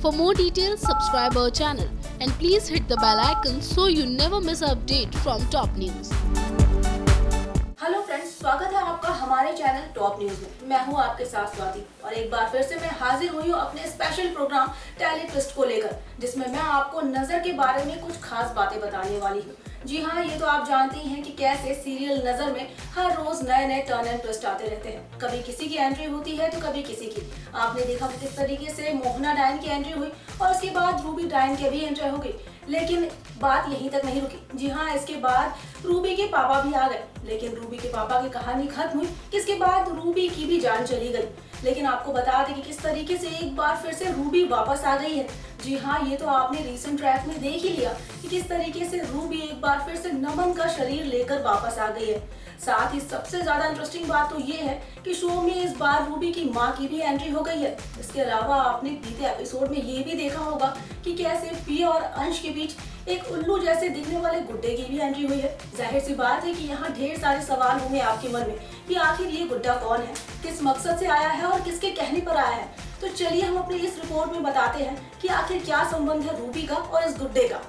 For more details, subscribe our channel and please hit the bell icon so you never miss an update from top news. Hello friends, स्वागत है आपका हमारे channel top news में। मैं हूं आपके साथ स्वाति और एक बार फिर से मैं हाजिर हुई हूं अपने स्पेशल प्रोग्राम टैलेंट ट्विस्ट को लेकर, जिसमें मैं आपको नजर के बारे में कुछ खास बातें बताने वाली हूं। जी हाँ, ये तो आप जानते ही हैं कि कैसे सीरियल नजर में हर रोज नए नए टर्न एंड ट्विस्ट आते रहते हैं। कभी किसी की एंट्री होती है तो कभी किसी की। आपने देखा कि किस तरीके से मोहना डायन की एंट्री हुई और उसके बाद रूबी डायन की भी एंट्री हो गई। लेकिन बात यहीं तक नहीं रुकी। जी हाँ, इसके बाद रूबी के पापा भी आ गए, लेकिन रूबी के पापा की कहानी खत्म हुई। इसके बाद रूबी की भी जान चली गई। लेकिन आपको बता दें कि किस तरीके से एक बार फिर से रूबी वापस आ गई है। जी हाँ, ये तो आपने रीसेंट ट्रैक में देख ही लिया कि किस तरीके से रूबी एक बार फिर से नमन का शरीर लेकर वापस आ गई है। साथ ही सबसे ज्यादा इंटरेस्टिंग बात तो ये है कि शो में इस बार रूबी की मां की भी एंट्री हो गई है। इसके अलावा आपने बीते एपिसोड में ये भी देखा होगा कि कैसे पिया और अंश के बीच एक उल्लू जैसे दिखने वाले गुड्डे की भी एंट्री हुई है। जाहिर सी बात है कि यहाँ ढेर सारे सवाल होंगे आपके मन में कि आखिर ये गुड्डा कौन है, किस मकसद से आया है और किसके कहने पर आया है। तो चलिए हम अपनी इस रिपोर्ट में बताते हैं कि आखिर क्या संबंध है रूबी का और इस गुड्डे का।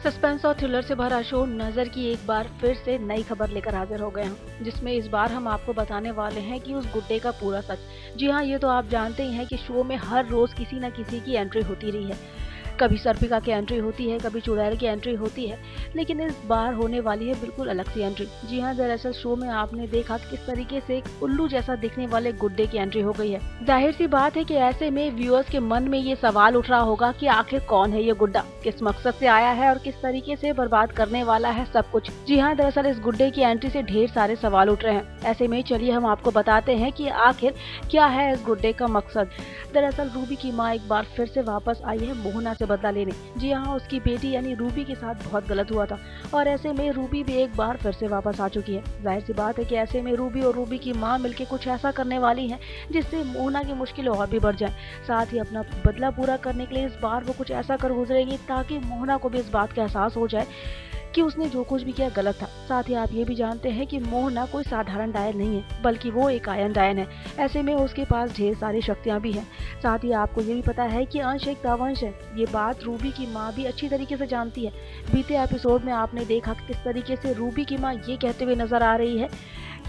सस्पेंस और थ्रिलर से भरा शो नजर की एक बार फिर से नई खबर लेकर हाजिर हो गए हैं, जिसमें इस बार हम आपको बताने वाले हैं कि उस गुड्डे का पूरा सच। जी हाँ, ये तो आप जानते ही हैं कि शो में हर रोज किसी न किसी की एंट्री होती रही है। कभी सर्पिका की एंट्री होती है, कभी चुड़ैल की एंट्री होती है, लेकिन इस बार होने वाली है बिल्कुल अलग सी एंट्री। जी हाँ, दरअसल शो में आपने देखा कि किस तरीके से एक उल्लू जैसा दिखने वाले गुड्डे की एंट्री हो गई है। जाहिर सी बात है कि ऐसे में व्यूअर्स के मन में ये सवाल उठ रहा होगा कि आखिर कौन है ये गुड्डा, किस मकसद से आया है और किस तरीके से बर्बाद करने वाला है सब कुछ। जी हाँ, दरअसल इस गुड्डे की एंट्री से ढेर सारे सवाल उठ रहे हैं। ऐसे में चलिए हम आपको बताते हैं कि आखिर क्या है इस गुड्डे का मकसद। दरअसल रूबी की माँ एक बार फिर से वापस आई है मोहना से बदला लेने। जी हाँ, उसकी बेटी यानी रूबी के साथ बहुत गलत हुआ था और ऐसे में रूबी भी एक बार फिर से वापस आ चुकी है। जाहिर सी बात है कि ऐसे में रूबी और रूबी की माँ मिलकर कुछ ऐसा करने वाली है जिससे मोहना की मुश्किल और भी बढ़ जाए। साथ ही अपना बदला पूरा करने के लिए इस बार वो कुछ ऐसा कर गुजरेगी ताकि मोहना को भी इस बात का एहसास हो जाए कि उसने जो कुछ भी किया गलत था। साथ ही आप ये भी जानते हैं कि मोहना कोई साधारण डायन नहीं है, बल्कि वो एक आयन डायन है। ऐसे में उसके पास ढेर सारी शक्तियां भी हैं। साथ ही आपको ये भी पता है कि अंश एक दावंश है। ये बात रूबी की माँ भी अच्छी तरीके से जानती है। बीते एपिसोड में आपने देखा कि किस तरीके से रूबी की माँ ये कहते हुए नजर आ रही है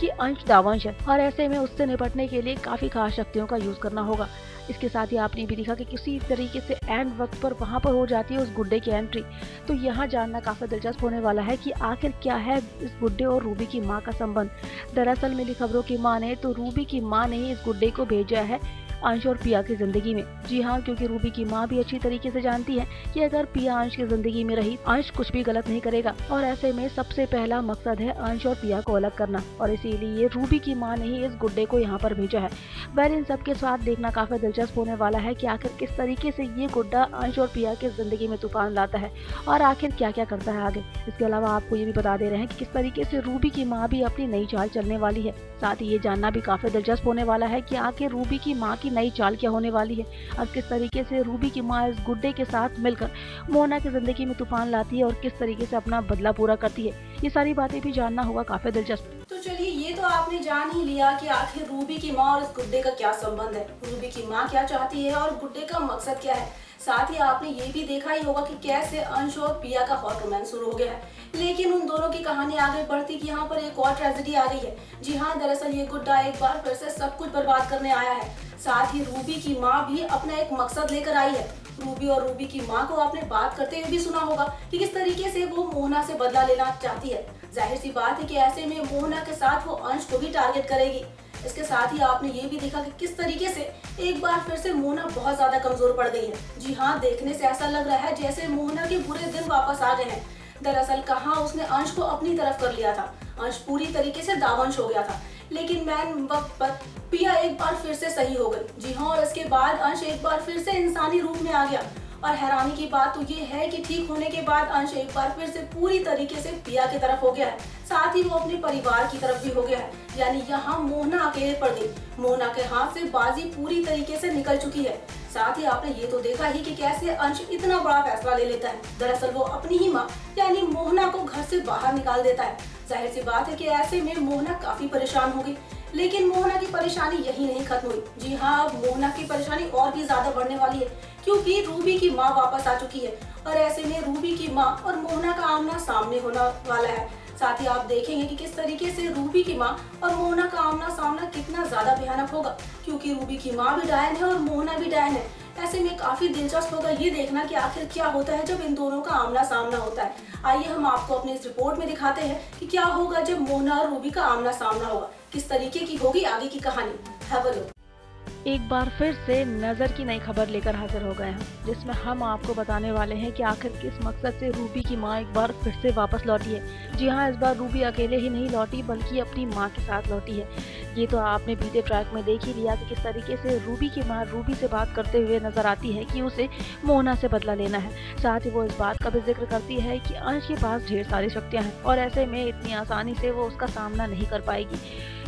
कि अंश दावंश है और ऐसे में उससे निपटने के लिए काफी खास शक्तियों का यूज करना होगा। इसके साथ ही आपने भी देखा कि किसी तरीके से एंड वक्त पर वहां पर हो जाती है उस गुड्डे की एंट्री। तो यहाँ जानना काफी दिलचस्प होने वाला है कि आखिर क्या है इस गुड्डे और रूबी की माँ का संबंध। दरअसल मिली खबरों की माने तो रूबी की माँ ने ही इस गुड्डे को भेजा है अंश और पिया की जिंदगी में। जी हाँ, क्योंकि रूबी की माँ भी अच्छी तरीके से जानती है कि अगर पिया अंश की जिंदगी में रही, अंश कुछ भी गलत नहीं करेगा और ऐसे में सबसे पहला मकसद है अंश और पिया को अलग करना और इसीलिए रूबी की माँ ने ही इस गुड्डे को यहाँ पर भेजा है। वह इन सबके साथ देखना काफी दिलचस्प होने वाला है कि आखिर किस तरीके से ये गुड्डा अंश और पिया की जिंदगी में तूफान लाता है और आखिर क्या क्या करता है आगे। इसके अलावा आपको ये भी बता दे रहे हैं कि किस तरीके से रूबी की माँ भी अपनी नई चाल चलने वाली है। साथ ही ये जानना भी काफी दिलचस्प होने वाला है कि आखिर रूबी की माँ की नई चाल क्या होने वाली है और किस तरीके से रूबी की माँ इस गुड्डे के साथ मिलकर मोहना की जिंदगी में तूफान लाती है और किस तरीके से अपना बदला पूरा करती है। ये सारी बातें भी जानना होगा काफी दिलचस्प। तो चलिए, ये तो आपने जान ही लिया कि आखिर रूबी की माँ और इस गुड्डे का क्या संबंध है, रूबी की माँ क्या चाहती है और गुड्डे का मकसद क्या है। साथ ही आपने ये भी देखा ही होगा कि कैसे अंश और पिया का हॉट रोमांस शुरू हो गया है, लेकिन उन दोनों की कहानी आगे बढ़ती कि यहाँ पर एक और ट्रेजेडी आ गई है। जी हाँ, दरअसल ये गुड्डा एक बार फिर से सब कुछ बर्बाद करने आया है। साथ ही रूबी की माँ भी अपना एक मकसद लेकर आई है। रूबी और रूबी की माँ को आपने बात करते हुए भी सुना होगा कि किस तरीके से वो मोहना से बदला लेना चाहती है। जाहिर सी बात है कि ऐसे में मोहना के साथ वो अंश को भी टारगेट करेगी। इसके साथ ही आपने ये भी देखा कि किस तरीके से एक बार फिर से मोहना बहुत ज्यादा कमजोर पड़ गई है। जी हाँ, देखने से ऐसा लग रहा है जैसे मोहना के बुरे दिन वापस आ गए हैं। दरअसल कहाँ उसने अंश को अपनी तरफ कर लिया था, अंश पूरी तरीके से दावंश हो गया था, लेकिन मैन वक्त पर पिया एक बार फिर से सही हो गई। जी हाँ, और इसके बाद अंश एक बार फिर से इंसानी रूप में आ गया और हैरानी की बात तो ये है कि ठीक होने के बाद अंश एक बार फिर से पूरी तरीके से पिया की तरफ हो गया है। साथ ही वो अपने परिवार की तरफ भी हो गया है, यानी यहाँ मोहना अकेले पड़ गई। मोहना के हाथ से बाजी पूरी तरीके से निकल चुकी है। साथ ही आपने ये तो देखा ही कि कैसे अंश इतना बड़ा फैसला ले लेता है। दरअसल वो अपनी ही माँ यानी मोहना को घर से बाहर निकाल देता है। जाहिर सी बात है कि ऐसे में मोहना काफी परेशान हो गई, लेकिन मोहना की परेशानी यही नहीं खत्म हुई। जी हाँ, अब मोहना की परेशानी और भी ज्यादा बढ़ने वाली है, क्योंकि रूबी की माँ वापस आ चुकी है और ऐसे में रूबी की माँ और मोहना का आमना सामने होने वाला है। साथ ही आप देखेंगे कि किस तरीके से रूबी की माँ और मोहना का आमना सामना कितना ज्यादा भयानक होगा, क्योंकि रूबी की माँ भी डायन है और मोहना भी डायन है। ऐसे में काफी दिलचस्प होगा ये देखना कि आखिर क्या होता है जब इन दोनों का आमना सामना होता है। आइए हम आपको अपने इस रिपोर्ट में दिखाते हैं कि क्या होगा जब मोहना और रूबी का आमना सामना होगा, किस तरीके की होगी आगे की कहानी। Have a look. एक बार फिर से नज़र की नई खबर लेकर हाजिर हो गए हैं, जिसमें हम आपको बताने वाले हैं कि आखिर किस मकसद से रूबी की मां एक बार फिर से वापस लौटी है। जी हां, इस बार रूबी अकेले ही नहीं लौटी बल्कि अपनी मां के साथ लौटी है। ये तो आपने बीते ट्रैक में देख ही लिया कि किस तरीके से रूबी की मां रूबी से बात करते हुए नजर आती है कि उसे मोहना से बदला लेना है। साथ ही वो इस बात का भी जिक्र करती है कि अंश के पास ढेर सारी शक्तियाँ हैं और ऐसे में इतनी आसानी से वो उसका सामना नहीं कर पाएगी।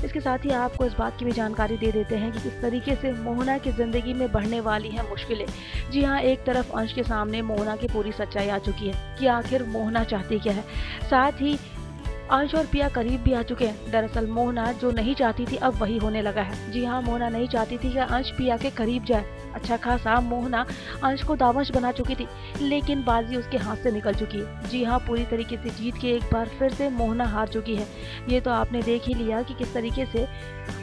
इसके साथ ही आपको इस बात की भी जानकारी दे देते हैं कि किस तरीके से मोहना की जिंदगी में बढ़ने वाली है मुश्किलें। जी हाँ, एक तरफ अंश के सामने मोहना की पूरी सच्चाई आ चुकी है कि आखिर मोहना चाहती क्या है। साथ ही अंश और पिया करीब भी आ चुके हैं। दरअसल मोहना जो नहीं चाहती थी अब वही होने लगा है। जी हाँ, मोहना नहीं चाहती थी कि अंश पिया के करीब जाए। अच्छा खासा मोहना अंश को दावश बना चुकी थी, लेकिन बाजी उसके हाथ से निकल चुकी है। जी हाँ, पूरी तरीके से जीत के एक बार फिर से मोहना हार चुकी है। ये तो आपने देख ही लिया कि किस तरीके से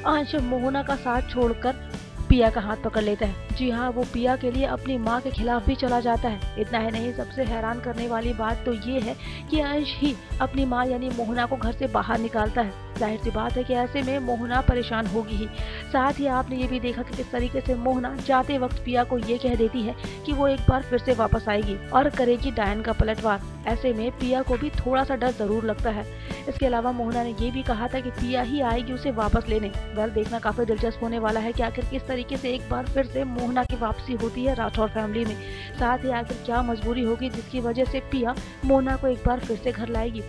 अंश मोहना का साथ छोड़कर पिया का हाथ पकड़ लेता है। जी हाँ, वो पिया के लिए अपनी माँ के खिलाफ भी चला जाता है। इतना ही नहीं, सबसे हैरान करने वाली बात तो ये है कि अंश ही अपनी माँ यानी मोहना को घर से बाहर निकालता है। जाहिर सी बात है कि ऐसे में मोहना परेशान होगी ही। साथ ही आपने ये भी देखा कि किस तरीके से मोहना जाते वक्त पिया को ये कह देती है कि वो एक बार फिर से वापस आएगी और करेगी डायन का पलटवार। ऐसे में पिया को भी थोड़ा सा डर जरूर लगता है। इसके अलावा मोहना ने ये भी कहा था कि पिया ही आएगी उसे वापस लेने। वेल, देखना काफी दिलचस्प होने वाला है कि आखिर किस तरीके से एक बार फिर से मोहना की वापसी होती है राठौर फैमिली में। साथ ही आखिर क्या मजबूरी होगी जिसकी वजह से पिया मोहना को एक बार फिर से घर लाएगी।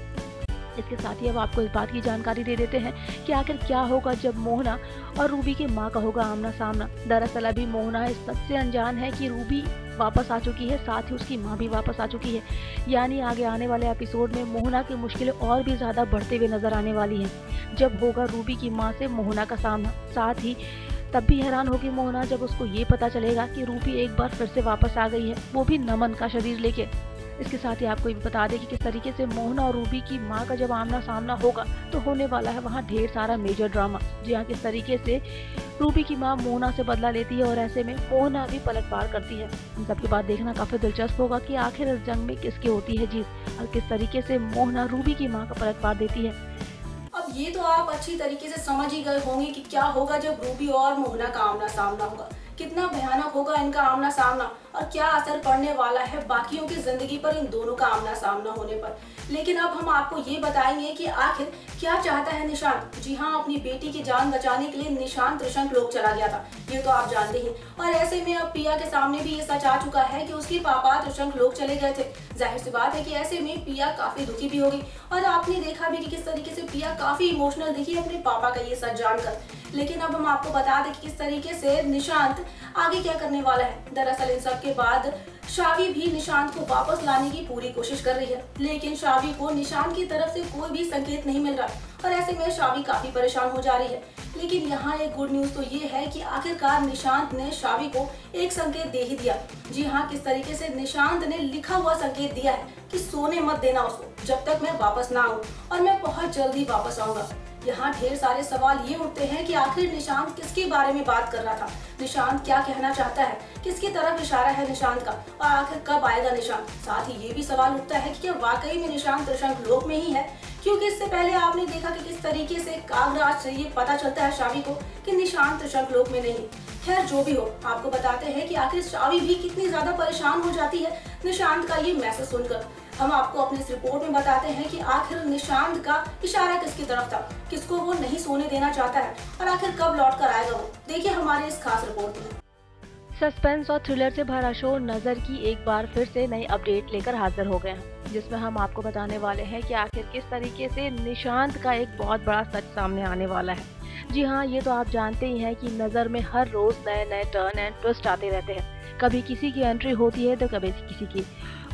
इसके साथ ही अब आपको इस बात की जानकारी दे देते हैं कि आखिर क्या होगा जब मोहना और रूबी की मां का होगा आमना सामना। दरअसल अभी मोहना इस बात से अनजान है कि रूबी वापस आ चुकी है, साथ ही उसकी मां भी वापस आ चुकी है। यानी आगे आने वाले एपिसोड में मोहना की मुश्किलें और भी ज्यादा बढ़ते हुए नजर आने वाली हैं जब होगा रूबी की मां से मोहना का सामना। साथ ही तब भी हैरान होगी मोहना जब उसको ये पता चलेगा कि रूबी एक बार फिर से वापस आ गई है, वो भी नमन का शरीर लेके। इसके साथ ही आपको ये बता दें कि किस तरीके से मोहना और रूबी की मां का जब आमना सामना होगा तो होने वाला है वहाँ ढेर सारा मेजर ड्रामा। जी हाँ, किस तरीके से रूबी की मां मोहना से बदला लेती है और ऐसे में मोहना भी पलटवार करती है। इन सबके बाद देखना काफी दिलचस्प होगा कि आखिर इस जंग में किसकी होती है जीत और किस तरीके से मोहना रूबी की मां का पलटवार देती है। अब ये तो आप अच्छी तरीके से समझ ही गए होंगे कि क्या होगा जब रूबी और मोहना का आमना सामना होगा, कितना भयानक होगा इनका आमना सामना और क्या असर पड़ने वाला है बाकियों की जिंदगी पर इन दोनों का आमना सामना होने पर। लेकिन अब हम आपको ये बताएंगे कि आखिर क्या चाहता है निशांत। जी हाँ, अपनी बेटी की जान बचाने के लिए निशांत त्रिशंक लोक चला गया था, ये तो आप जानते ही। और ऐसे में अब पिया के सामने भी ये सच आ चुका है कि उसके पापा त्रिशंक लोक चले गए थे। जाहिर सी बात है कि ऐसे में पिया काफी दुखी भी होगी और आपने देखा भी कि किस तरीके से पिया काफी इमोशनल दिखी अपने पापा का ये सच जानकर। लेकिन अब हम आपको बता दें कि किस तरीके से निशांत आगे क्या करने वाला है। दरअसल इन सब के बाद शावी भी निशांत को वापस लाने की पूरी कोशिश कर रही है, लेकिन शावी को निशांत की तरफ से कोई भी संकेत नहीं मिल रहा और ऐसे में शावी काफी परेशान हो जा रही है। लेकिन यहाँ एक गुड न्यूज तो ये है कि आखिरकार निशांत ने शावी को एक संकेत दे ही दिया। जी हाँ, किस तरीके से निशांत ने लिखा हुआ संकेत दिया है कि सोने मत देना उसको जब तक मैं वापस ना आऊँ और मैं बहुत जल्दी वापस आऊंगा। यहाँ ढेर सारे सवाल ये उठते हैं कि आखिर निशांत किसके बारे में बात कर रहा था, निशांत क्या कहना चाहता है, किसकी तरफ इशारा है निशांत का और आखिर कब आएगा निशांत। साथ ही ये भी सवाल उठता है कि क्या वाकई में निशांत त्रिशंक लोक में ही है, क्योंकि इससे पहले आपने देखा कि किस तरीके से कागराज से ये पता चलता है शावी को कि निशांत त्रिशंक लोक में नहीं। खैर जो भी हो, आपको बताते हैं कि आखिर शावी भी कितनी ज्यादा परेशान हो जाती है निशांत का ये मैसेज सुनकर। हम आपको अपनी इस रिपोर्ट में बताते हैं कि आखिर निशांत का इशारा किसकी तरफ था, किसको वो नहीं सोने देना चाहता है और आखिर कब लौट कर आएगा वो। देखिए हमारे इस खास रिपोर्ट में। सस्पेंस और थ्रिलर से भरा शो नजर की एक बार फिर से नई अपडेट लेकर हाजिर हो गए हैं, जिसमें हम आपको बताने वाले हैं कि आखिर किस तरीके से निशांत का एक बहुत बड़ा सच सामने आने वाला है। जी हाँ, ये तो आप जानते ही हैं कि नजर में हर रोज नए नए टर्न एंड ट्विस्ट आते रहते हैं। कभी किसी की एंट्री होती है तो कभी किसी की।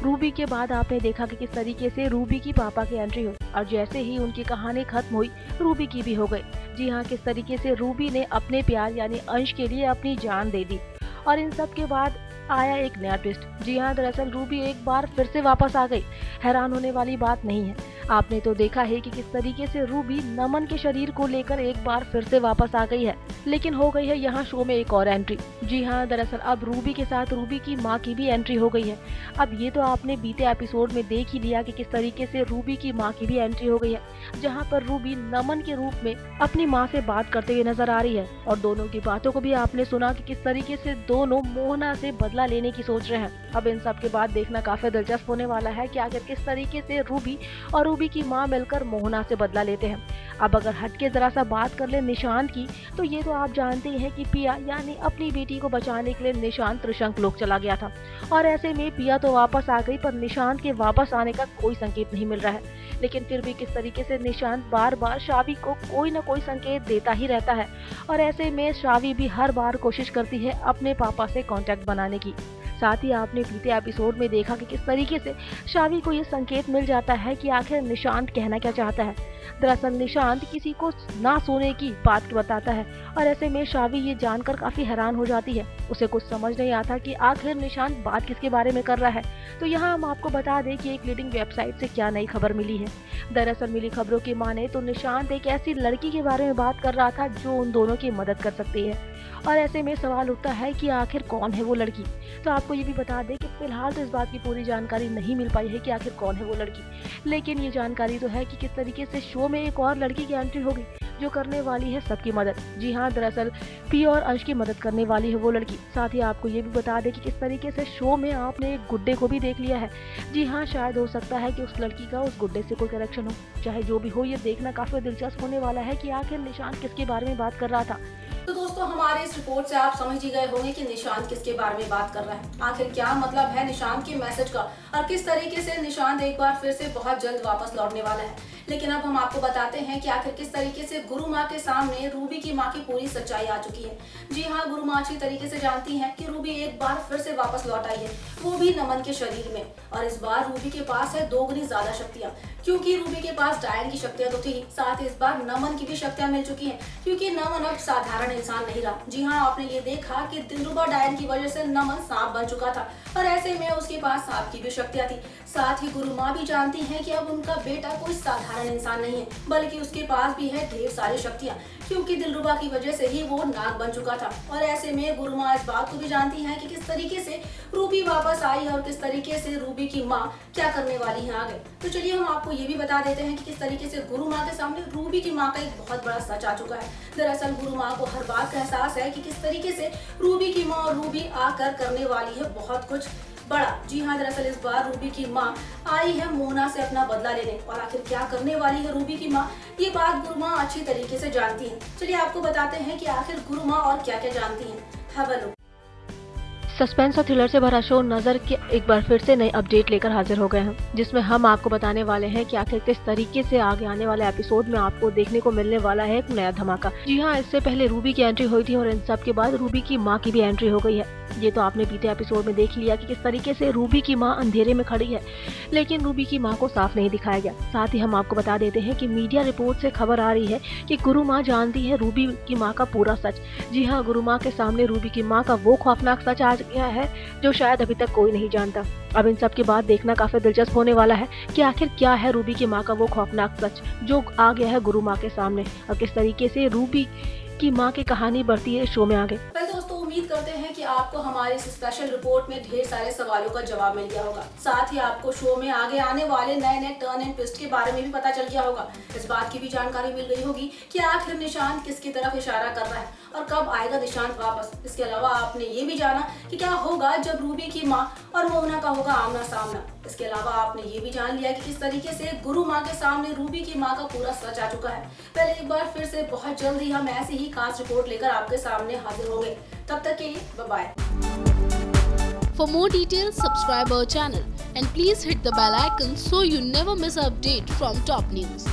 रूबी के बाद आपने देखा कि किस तरीके से रूबी की पापा की एंट्री हुई और जैसे ही उनकी कहानी खत्म हुई रूबी की भी हो गई। जी हाँ, किस तरीके से रूबी ने अपने प्यार यानी अंश के लिए अपनी जान दे दी। और इन सब के बाद आया एक नया ट्विस्ट। जी हाँ, दरअसल रूबी एक बार फिर से वापस आ गई। हैरान होने वाली बात नहीं है, आपने तो देखा है कि किस तरीके से रूबी नमन के शरीर को लेकर एक बार फिर से वापस आ गई है, लेकिन हो गई है यहाँ शो में एक और एंट्री। जी हाँ, दरअसल अब रूबी के साथ रूबी की माँ की भी एंट्री हो गई है। अब ये तो आपने बीते एपिसोड में देख ही लिया कि किस तरीके से रूबी की माँ की भी एंट्री हो गई है, जहाँ पर रूबी नमन के रूप में अपनी माँ से बात करते हुए नजर आ रही है। और दोनों की बातों को भी आपने सुना कि किस तरीके से दोनों मोहना से बदला लेने की सोच रहे हैं। अब इन सब के बाद देखना काफी दिलचस्प होने वाला है कि आखिर किस तरीके से रूबी और रूबी की माँ मिलकर मोहना से बदला लेते हैं। अब अगर हटके जरा सा बात कर ले निशांत की, तो ये तो आप जानते हैं कि पिया यानी अपनी बेटी को बचाने के लिए निशांत त्रिशंक लोक चला गया था और ऐसे में पिया तो वापस आ गई, पर निशांत के वापस आने का कोई संकेत नहीं मिल रहा है। लेकिन फिर भी किस तरीके से निशांत बार बार शावी को कोई न कोई संकेत देता ही रहता है और ऐसे में शावी भी हर बार कोशिश करती है अपने पापा से कांटेक्ट बनाने की। साथ ही आपने बीते एपिसोड में देखा कि किस तरीके से शावी को ये संकेत मिल जाता है कि आखिर निशांत कहना क्या चाहता है। दरअसल निशांत किसी को ना सोने की बात बताता है और ऐसे में शावी ये जानकर काफी हैरान हो जाती है। उसे कुछ समझ नहीं आता कि आखिर निशांत बात किसके बारे में कर रहा है। तो यहाँ हम आपको बता दें कि एक लीडिंग वेबसाइट से क्या नई खबर मिली है। दरअसल मिली खबरों की माने तो निशांत एक ऐसी लड़की के बारे में बात कर रहा था जो उन दोनों की मदद कर सकती है और ऐसे में सवाल उठता है कि आखिर कौन है वो लड़की। तो आपको ये भी बता दें कि फिलहाल तो इस बात की पूरी जानकारी नहीं मिल पाई है कि आखिर कौन है वो लड़की, लेकिन ये जानकारी तो है कि किस तरीके से शो में एक और लड़की की एंट्री होगी जो करने वाली है सबकी मदद। जी हाँ, दरअसल पी और अंश की मदद करने वाली है वो लड़की। साथ ही आपको ये भी बता दें कि किस तरीके से शो में आपने एक गुड्डे को भी देख लिया है। जी हाँ, शायद हो सकता है कि उस लड़की का उस गुड्डे से कोई कनेक्शन हो। चाहे जो भी हो, ये देखना काफी दिलचस्प होने वाला है कि आखिर निशांत किसके बारे में बात कर रहा था। तो दोस्तों, हमारे इस रिपोर्ट से आप समझ ही गए होंगे कि निशांत किसके बारे में बात कर रहा है। आखिर क्या मतलब है निशांत के मैसेज का और किस तरीके से निशांत एक बार फिर से बहुत जल्द वापस लौटने वाला है। लेकिन अब हम आपको बताते हैं कि आखिर किस तरीके से गुरु माँ के सामने रूबी की माँ की पूरी सच्चाई आ चुकी है। जी हाँ, गुरु माँ अच्छी तरीके से जानती हैं कि रूबी एक बार फिर से वापस लौट आई है, वो भी नमन के शरीर में। और इस बार रूबी के पास है दोगुनी ज्यादा शक्तियाँ, क्योंकि रूबी के पास डायन की शक्तियाँ तो थी, साथ ही इस बार नमन की भी शक्तियाँ मिल चुकी हैं, क्योंकि नमन अब साधारण इंसान नहीं रहा। जी हाँ, आपने ये देखा कि दिलरुबा डायन की वजह से नमन सांप बन चुका था और ऐसे में उसके पास सांप की भी शक्तियाँ थी। साथ ही गुरु माँ भी जानती हैं कि अब उनका बेटा कोई साधारण इंसान नहीं है, बल्कि उसके पास भी है ढेर सारी शक्तियाँ, क्योंकि दिलरुबा की वजह से ही वो नाग बन चुका था। और ऐसे में गुरु माँ इस बात को भी जानती हैं कि किस तरीके से रूबी वापस आई है और किस तरीके से रूबी की माँ क्या करने वाली है आगे। तो चलिए हम आपको ये भी बता देते हैं कि किस तरीके से गुरु माँ के सामने रूबी की माँ का एक बहुत बड़ा सच आ चुका है। दरअसल गुरु माँ को हर बात का एहसास है कि किस तरीके से रूबी की माँ और रूबी आकर करने वाली है बहुत कुछ बड़ा। जी हाँ, दरअसल इस बार रूबी की माँ आई है मोहना से अपना बदला लेने और आखिर क्या करने वाली है रूबी की माँ, ये बात गुरु माँ अच्छी तरीके से जानती है। चलिए आपको बताते हैं कि आखिर गुरु माँ और क्या क्या जानती है। Have a look. सस्पेंस और थ्रिलर से भरा शो नजर के एक बार फिर से नई अपडेट लेकर हाजिर हो गए हैं, जिसमें हम आपको बताने वाले हैं कि आखिर किस तरीके से आगे आने वाले एपिसोड में आपको देखने को मिलने वाला है एक नया धमाका। जी हाँ, इससे पहले रूबी की एंट्री हुई थी और इन सब के बाद रूबी की माँ की भी एंट्री हो गई है। ये तो आपने बीते एपिसोड में देख लिया कि किस तरीके से रूबी की माँ अंधेरे में खड़ी है, लेकिन रूबी की माँ को साफ नहीं दिखाया गया। साथ ही हम आपको बता देते हैं कि मीडिया रिपोर्ट से खबर आ रही है कि गुरु माँ जानती है रूबी की माँ का पूरा सच। जी हाँ, गुरु माँ के सामने रूबी की माँ का वो खौफनाक सच आ गया है जो शायद अभी तक कोई नहीं जानता। अब इन सब के बाद देखना काफी दिलचस्प होने वाला है कि आखिर क्या है रूबी की माँ का वो खौफनाक सच जो आ गया है गुरु माँ के सामने और किस तरीके से रूबी की माँ की कहानी बढ़ती है शो में आगे। दोस्तों, उम्मीद करते हैं कि आपको हमारे इस स्पेशल रिपोर्ट में ढेर सारे सवालों का जवाब मिल गया होगा। साथ ही आपको शो में आगे आने वाले नए नए टर्न एंड ट्विस्ट के बारे में भी पता चल गया होगा। इस बात की भी जानकारी मिल गई होगी कि आखिर निशांत किसकी तरफ इशारा कर रहा है और कब आएगा निशांत वापस। इसके अलावा आपने ये भी जाना कि क्या होगा जब रूबी की माँ और मोहना का होगा आमना सामना। इसके अलावा आपने ये भी जान लिया कि किस तरीके से गुरु माँ के सामने रूबी की माँ का पूरा सच आ चुका है। पहले एक बार फिर से बहुत जल्द ही हम ऐसी ही खास रिपोर्ट लेकर आपके सामने हाजिर होंगे। तब तक के लिए bye bye. For more details, subscribe our channel and please hit the bell icon so you never miss an update from top news.